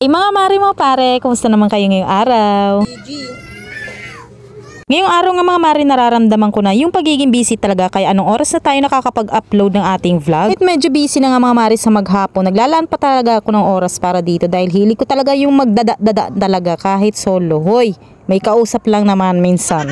Mga mare mo pare, kumusta naman kayo ngayong araw? Ngayong araw nga mga mare, nararamdaman ko na yung pagiging busy talaga, kaya anong oras na tayo nakakapag-upload ng ating vlog. At medyo busy na nga mga mare sa maghapon. Naglalaan pa talaga ako ng oras para dito dahil hilig ko talaga yung magdada talaga kahit solo. Hoy, may kausap lang naman minsan.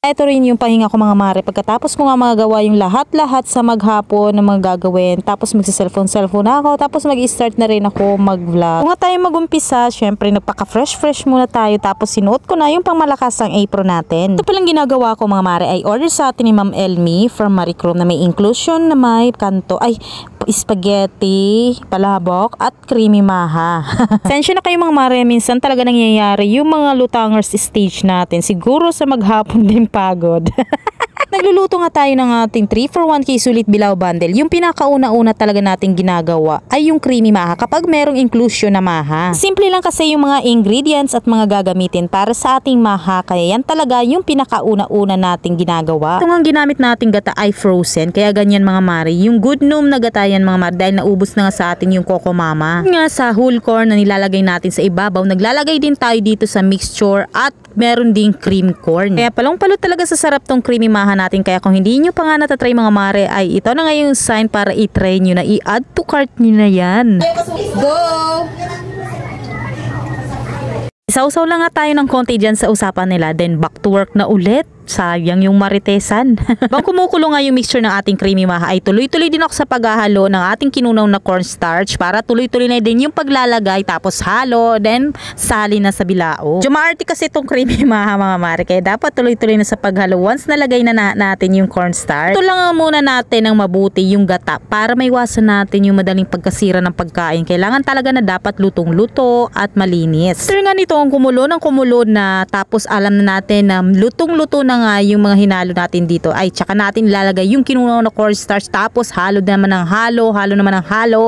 Ito rin yung pahinga ko mga mare. Pagkatapos ko nga magagawa yung lahat-lahat sa maghapon na mga gagawin. Tapos magsa-cellphone na ako. Tapos mag-start na rin ako mag-vlog. Kung nga tayo mag-umpisa, syempre nagpaka-fresh muna tayo. Tapos sinuot ko na yung pangmalakas ang apron natin. Ito palang ginagawa ko mga mare ay order sa atin ni Ma'am Elmi from Marie Chrome na may inclusion na may kanto. Ay, spaghetti, palabok, at creamy maha. Sensya na kayo mga mare, minsan talaga nangyayari yung mga lutangers stage natin. Siguro sa maghapon din pagod. Nagluluto nga tayo ng ating 3-for-1 sulit bilao bundle. Yung pinakauna-una talaga nating ginagawa ay yung creamy maha kapag merong inclusion na maha. Simple lang kasi yung mga ingredients at mga gagamitin para sa ating maha, kaya yan talaga yung pinakauna-una nating ginagawa. Ito nga ginamit nating gata ay frozen, kaya ganyan mga mare. Yung good noom na gata yan mga mare dahil naubos na nga sa atin yung Coco Mama. Nga sa whole corn na nilalagay natin sa ibabaw, naglalagay din tayo dito sa mixture at meron ding cream corn. Kaya palong-palo talaga sa sarap tong creamy maha natin. Kaya kung hindi nyo pa nga natatry mga mare, ay ito na nga yung sign para i-try nyo na, i-add to cart nyo na yan. Go! Isausaw lang nga tayo ng konti dyan sa usapan nila, then back to work na ulit. Sayang yung maritesan. Bang kumukulo nga yung mixture ng ating creamy maha, ay tuloy-tuloy din ako sa paghahalo ng ating kinunaw na cornstarch para tuloy-tuloy na din yung paglalagay, tapos halo, then sali na sa bilao. Jumaarte kasi itong creamy maha mga mare, kaya dapat tuloy-tuloy na sa paghalo once nalagay na natin yung cornstarch. Ito lang muna natin ng mabuti yung gata para maiwasan natin yung madaling pagkasira ng pagkain. Kailangan talaga na dapat lutong-luto at malinis. After nga nito ang kumulo na, tapos alam na natin na lutong-luto na nga yung mga hinalo natin dito, ay tsaka natin ilalagay yung kinunaw na cornstarch, tapos halo naman ng halo.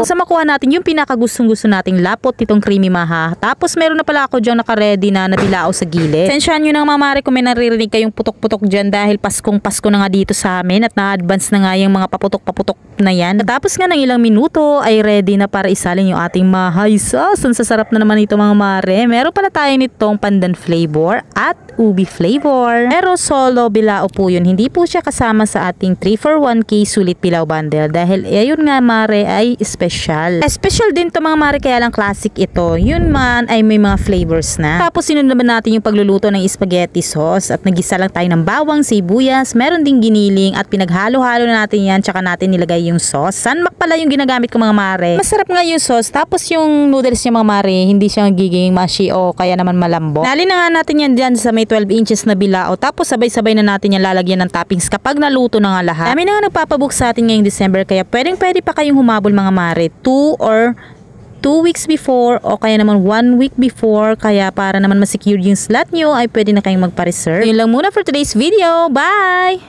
Sa makuha natin yung pinakagustong-gusto nating lapot nitong creamy maha. Tapos meron na pala ako dyan naka-ready na nabilao sa gilid. Sensyahan nyo na mga mare kung may naririnig kayong putok-putok dyan dahil Paskong Pasko na nga dito sa amin at na-advance na nga yung mga paputok-paputok na yan. Tapos nga ng ilang minuto ay ready na para isalin yung ating mahay sauce. Ang sasarap na naman ito mga mare. Meron pala tayo nitong pandan flavor at ubi flavor. Pero solo bilao po yun. Hindi po siya kasama sa ating 3-for-1 sulit bilao bundle dahil ayun nga mare ay special. Special din to mga mare, kaya lang classic ito. Yun man ay may mga flavors na. Tapos sinunod naman natin yung pagluluto ng spaghetti sauce at nagisa lang tayo ng bawang, sibuyas, meron ding giniling at pinaghalo-halo na natin yan, tsaka natin nilagay yung sauce. Sanmak pala yung ginagamit ko mga mare. Masarap nga yung sauce, tapos yung noodles niya mga mare hindi siya giging mushy o kaya naman malambot. Nalin na nga natin yan dyan sa may 12 inches na bilao, tapos sabay-sabay na natin yan lalagyan ng toppings kapag naluto na nga lahat. Kami na nga nagpapabook sa atin ngayong December, kaya pwede pa kayong humabol mga mare 2 weeks before o kaya naman 1 week before, kaya para naman ma-secure yung slot nyo ay pwede na kayong magpa-reserve. Yun lang muna for today's video. Bye!